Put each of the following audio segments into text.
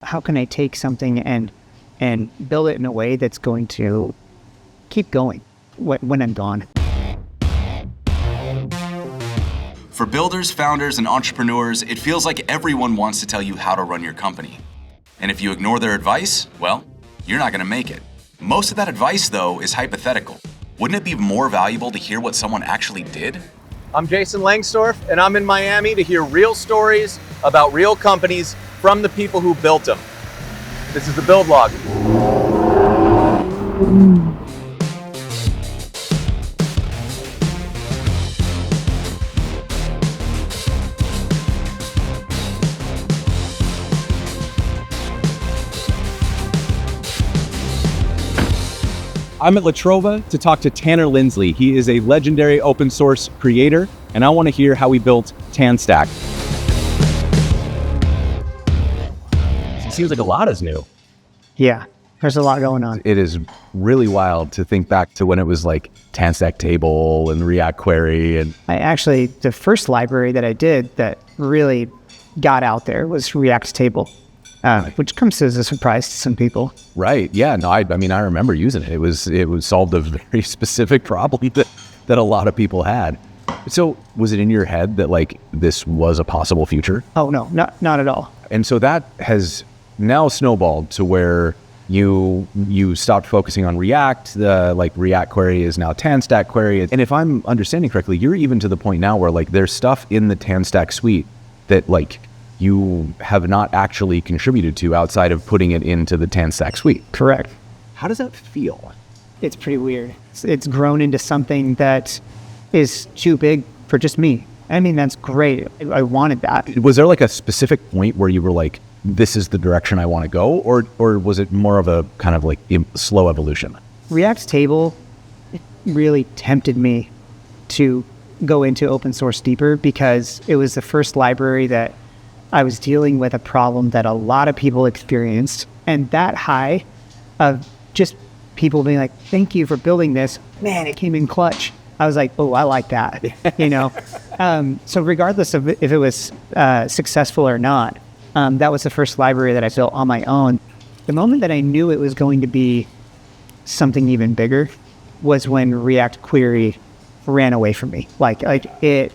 How can I take something and build it in a way that's going to keep going when I'm gone? For builders, founders, and entrepreneurs, it feels like everyone wants to tell you how to run your company. And if you ignore their advice, well, you're not going to make it. Most of that advice, though, is hypothetical. Wouldn't it be more valuable to hear what someone actually did? I'm Jason Lengstorf, and I'm in Miami to hear real stories about real companies from the people who built them. This is the Build Log. I'm at La Trova to talk to Tanner Linsley. He is a legendary open source creator, and I want to hear how he built TanStack. It seems like a lot is new. Yeah, there's a lot going on. It is really wild to think back to when it was like TanStack table and React query. And The first library that I did that really got out there was React table, which comes as a surprise to some people. Right. Yeah. No, I mean, I remember using it. It was solved a very specific problem that a lot of people had. So was it in your head that like this was a possible future? Oh, no, not at all. And so that has now snowballed to where you stopped focusing on React. The like React query is now TanStack query. And if I'm understanding correctly, you're even to the point now where like there's stuff in the TanStack suite that like you have not actually contributed to outside of putting it into the TanStack suite. Correct. How does that feel? It's pretty weird. It's grown into something that is too big for just me. I mean, that's great. I wanted that. Was there like a specific point where you were like, this is the direction I want to go? Or was it more of a kind of like slow evolution? React table really tempted me to go into open source deeper because it was the first library that I was dealing with a problem that a lot of people experienced. And that high of just people being like, thank you for building this. Man, it came in clutch. I was like, oh, I like that, you know? So regardless of if it was successful or not, that was the first library that I built on my own. The moment that I knew it was going to be something even bigger was when React query ran away from me. Like it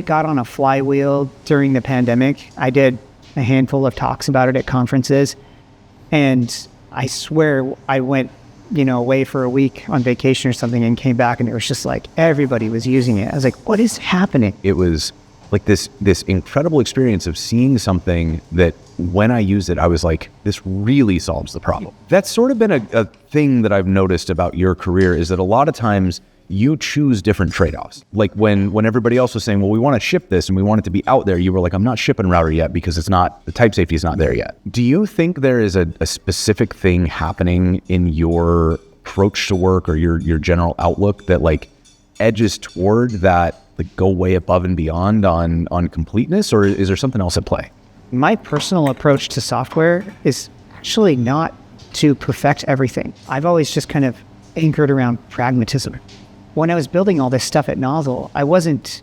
got on a flywheel during the pandemic. I did a handful of talks about it at conferences, and I swear I went away for a week on vacation or something and came back and it was just like everybody was using it. I was like, what is happening? It was like this incredible experience of seeing something that when I used it, I was like, this really solves the problem. That's sort of been a thing that I've noticed about your career is that a lot of times you choose different trade-offs. Like when everybody else was saying, well, we want to ship this and we want it to be out there, you were like, I'm not shipping router yet because the type safety is not there yet. Do you think there is a specific thing happening in your approach to work or your general outlook that like edges toward that, like go way above and beyond on completeness, or is there something else at play? My personal approach to software is actually not to perfect everything. I've always just kind of anchored around pragmatism. When I was building all this stuff at Nozzle, I wasn't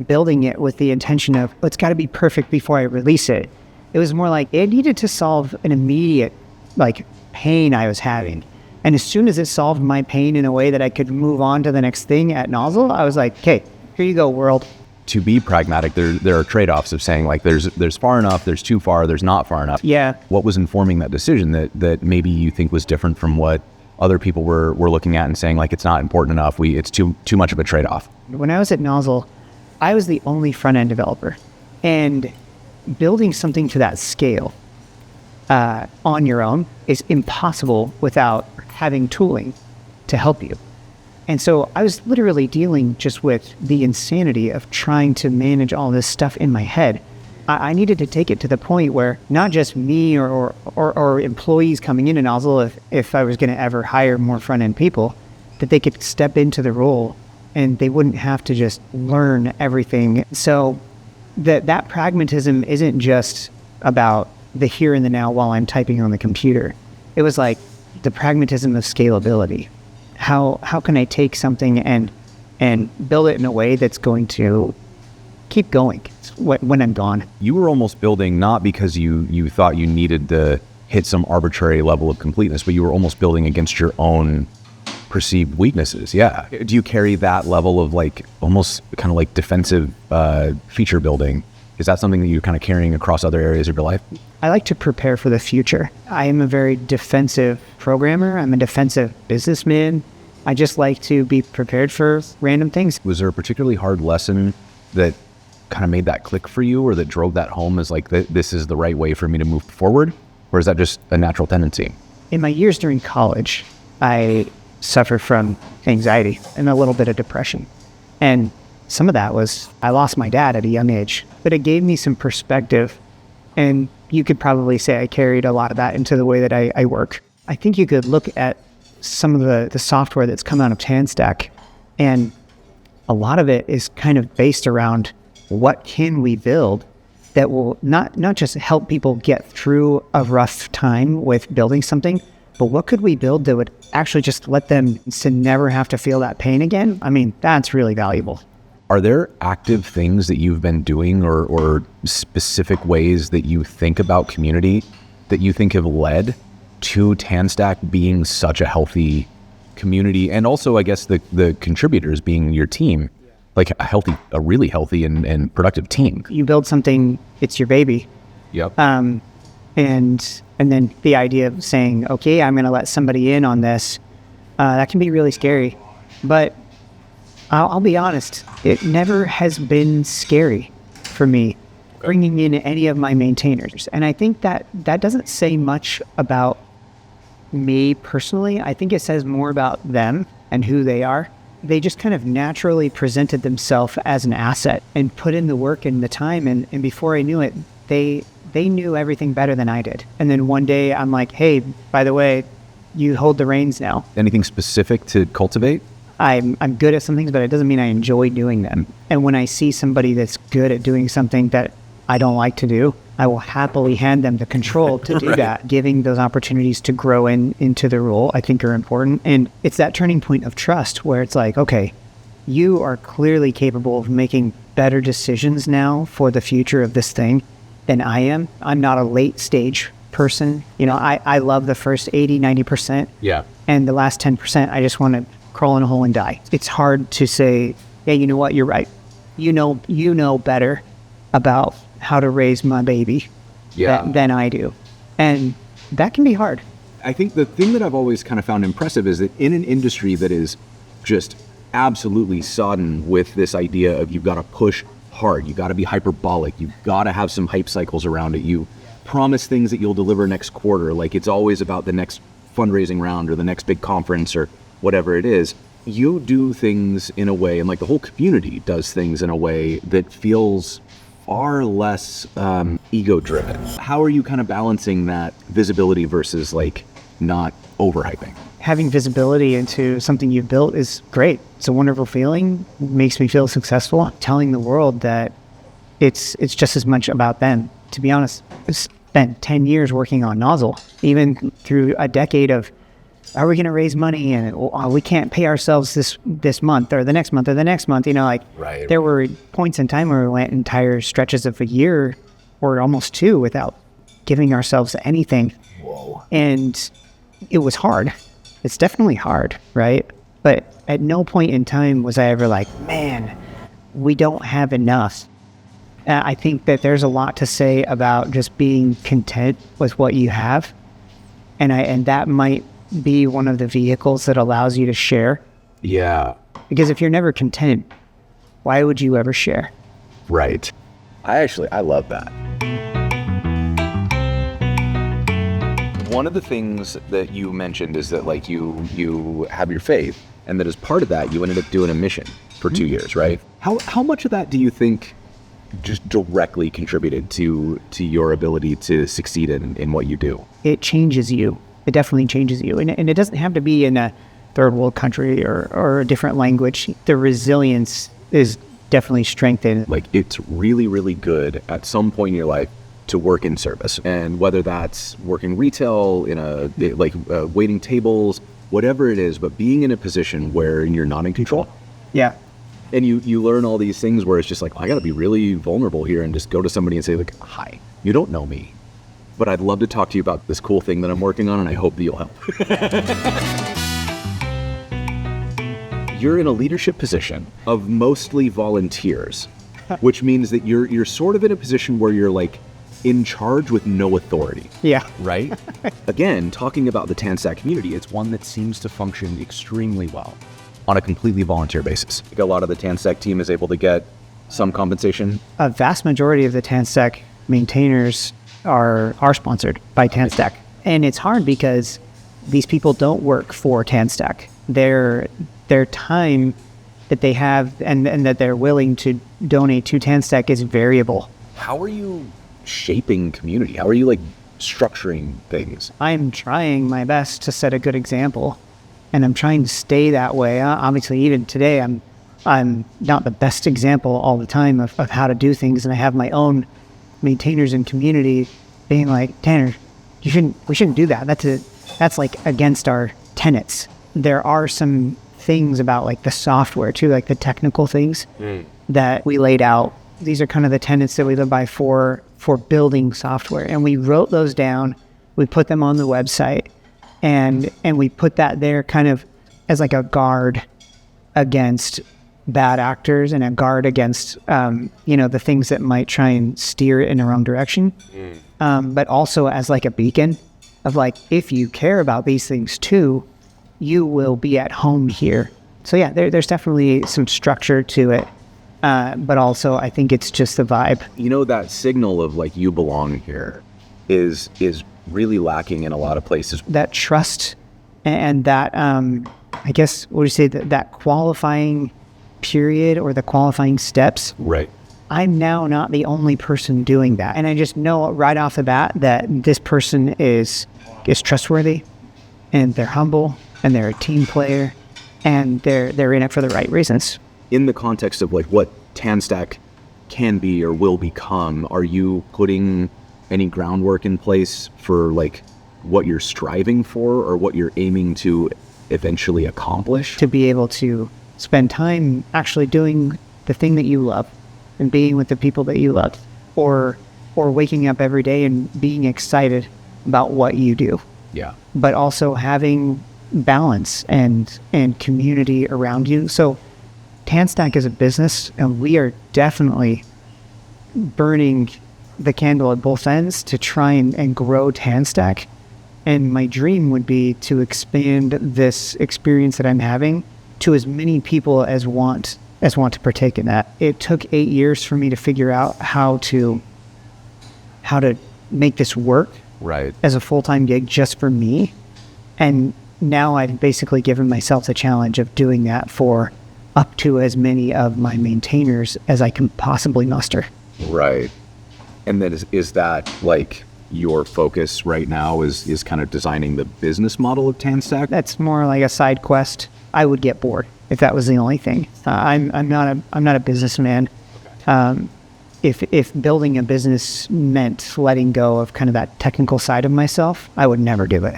building it with the intention of, it's got to be perfect before I release it. It was more like it needed to solve an immediate like pain I was having. And as soon as it solved my pain in a way that I could move on to the next thing at Nozzle, I was like, okay, here you go, world. To be pragmatic, there are trade-offs of saying like there's far enough, there's too far, there's not far enough. Yeah. What was informing that decision that maybe you think was different from what other people were looking at and saying like it's not important enough, it's too much of a trade-off? When I was at Nozzle, I was the only front-end developer, and building something to that scale on your own is impossible without having tooling to help you. And so I was literally dealing just with the insanity of trying to manage all this stuff in my head. I needed to take it to the point where not just me or employees coming into Nozzle, if I was going to ever hire more front-end people, that they could step into the role and they wouldn't have to just learn everything. So that pragmatism isn't just about the here and the now while I'm typing on the computer. It was like the pragmatism of scalability. How can I take something and build it in a way that's going to keep going when I'm gone. You were almost building not because you thought you needed to hit some arbitrary level of completeness, but you were almost building against your own perceived weaknesses. Yeah. Do you carry that level of like almost kind of like defensive feature building? Is that something that you're kind of carrying across other areas of your life? I like to prepare for the future. I am a very defensive programmer. I'm a defensive businessman. I just like to be prepared for random things. Was there a particularly hard lesson that kind of made that click for you, or that drove that home as like, this is the right way for me to move forward? Or is that just a natural tendency? In my years during college, I suffered from anxiety and a little bit of depression. And some of that was, I lost my dad at a young age, but it gave me some perspective. And you could probably say I carried a lot of that into the way that I work. I think you could look at some of the software that's come out of TanStack, and a lot of it is kind of based around what can we build that will not just help people get through a rough time with building something, but what could we build that would actually just let them to never have to feel that pain again? I mean, that's really valuable. Are there active things that you've been doing or specific ways that you think about community that you think have led to TanStack being such a healthy community? And also, I guess, the contributors being your team, like a really healthy and productive team. You build something, it's your baby. Yep. And then the idea of saying, okay, I'm going to let somebody in on this, that can be really scary. But I'll be honest, it never has been scary for me bringing in any of my maintainers. And I think that doesn't say much about me personally. I think it says more about them and who they are. They just kind of naturally presented themselves as an asset and put in the work and the time. And before I knew it, they knew everything better than I did. And then one day I'm like, hey, by the way, you hold the reins now. Anything specific to cultivate? I'm good at some things, but it doesn't mean I enjoy doing them. And when I see somebody that's good at doing something that I don't like to do, I will happily hand them the control to do that. Giving those opportunities to grow into the role, I think, are important. And it's that turning point of trust where it's like, okay, you are clearly capable of making better decisions now for the future of this thing than I am. I'm not a late stage person. You know, I love the first 80, 90%. Yeah. And the last 10%, I just want to crawl in a hole and die. It's hard to say, yeah, you know what, you're right. You know better about how to raise my baby than I do. And that can be hard. I think the thing that I've always kind of found impressive is that in an industry that is just absolutely sodden with this idea of you've got to push hard, you got to be hyperbolic, you've got to have some hype cycles around it, you promise things that you'll deliver next quarter, like it's always about the next fundraising round or the next big conference or whatever it is. You do things in a way, and like the whole community does things in a way that feels far less ego-driven. How are you kind of balancing that visibility versus like not overhyping? Having visibility into something you've built is great. It's a wonderful feeling. It makes me feel successful. Telling the world that it's just as much about them. To be honest, I spent 10 years working on Nozzle, even through a decade of, are we going to raise money? And we can't pay ourselves this month or the next month or the next month. You know, like there were points in time where we went entire stretches of a year or almost two without giving ourselves anything. Whoa. And it was hard. It's definitely hard, right? But at no point in time was I ever like, man, we don't have enough. I think that there's a lot to say about just being content with what you have. And that might be one of the vehicles that allows you to share. Yeah. Because if you're never content, why would you ever share? Right. I love that. One of the things that you mentioned is that like you have your faith, and that as part of that, you ended up doing a mission for 2 years, right? How much of that do you think just directly contributed to your ability to succeed in what you do? It changes you. It definitely changes you. And it doesn't have to be in a third world country or a different language. The resilience is definitely strengthened. Like it's really, really good at some point in your life to work in service. And whether that's working retail, waiting tables, whatever it is, but being in a position where you're not in control. Yeah. And you learn all these things where it's just like, I got to be really vulnerable here and just go to somebody and say like, hi, you don't know me, but I'd love to talk to you about this cool thing that I'm working on, and I hope that you'll help. You're in a leadership position of mostly volunteers, which means that you're sort of in a position where you're like in charge with no authority. Yeah. Right? Again, talking about the TanStack community, it's one that seems to function extremely well on a completely volunteer basis. A lot of the TanStack team is able to get some compensation. A vast majority of the TanStack maintainers are sponsored by TanStack. And it's hard because these people don't work for TanStack. Their time that they have and that they're willing to donate to TanStack is variable. How are you shaping community? How are you like structuring things? I'm trying my best to set a good example, and I'm trying to stay that way. Obviously, even today, I'm not the best example all the time of how to do things, and I have my own maintainers and community being like, Tanner, we shouldn't do that. That's like against our tenets. There are some things about like the software too, like the technical things that we laid out. These are kind of the tenets that we live by for building software, and we wrote those down. We put them on the website, and we put that there kind of as like a guard against bad actors and a guard against the things that might try and steer it in the wrong direction, but also as like a beacon of like, if you care about these things too, you will be at home here. So yeah, there's definitely some structure to it. But also, I think it's just the vibe. That signal of like, you belong here is really lacking in a lot of places. That trust and that, I guess, what do you say, that qualifying period or the qualifying steps. Right. I'm now not the only person doing that. And I just know right off the bat that this person is trustworthy, and they're humble, and they're a team player, and they're in it for the right reasons. In the context of like what TanStack can be or will become, are you putting any groundwork in place for like what you're striving for or what you're aiming to eventually accomplish? To be able to spend time actually doing the thing that you love and being with the people that you love, or waking up every day and being excited about what you do. Yeah. But also having balance and community around you. So TanStack is a business, and we are definitely burning the candle at both ends to try and grow TanStack. And my dream would be to expand this experience that I'm having to as many people as want to partake in that. It took 8 years for me to figure out how to make this work right as a full-time gig just for me. And now I've basically given myself the challenge of doing that for up to as many of my maintainers as I can possibly muster. Right. And then is that like your focus right now is kind of designing the business model of TanStack? That's more like a side quest. I would get bored if that was the only thing. I'm not a businessman. Okay. If building a business meant letting go of kind of that technical side of myself, I would never do it.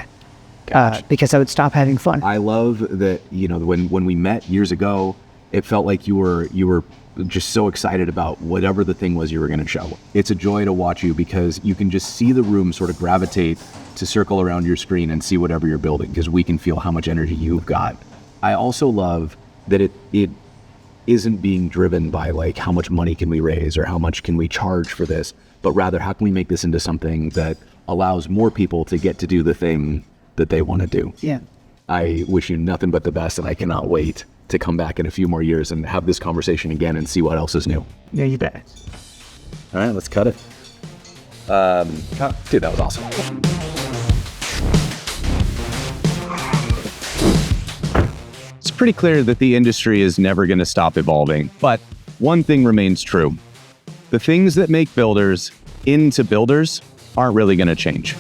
Gotcha. Because I would stop having fun. I love that, when we met years ago, it felt like you were just so excited about whatever the thing was you were going to show. It's a joy to watch you because you can just see the room sort of gravitate to circle around your screen and see whatever you're building, because we can feel how much energy you've got. I also love that it isn't being driven by like how much money can we raise or how much can we charge for this, but rather how can we make this into something that allows more people to get to do the thing that they want to do. Yeah. I wish you nothing but the best, and I cannot wait to come back in a few more years and have this conversation again and see what else is new. Yeah, you bet. All right, let's cut it. Dude, that was awesome. It's pretty clear that the industry is never going to stop evolving, but one thing remains true. The things that make builders into builders aren't really going to change.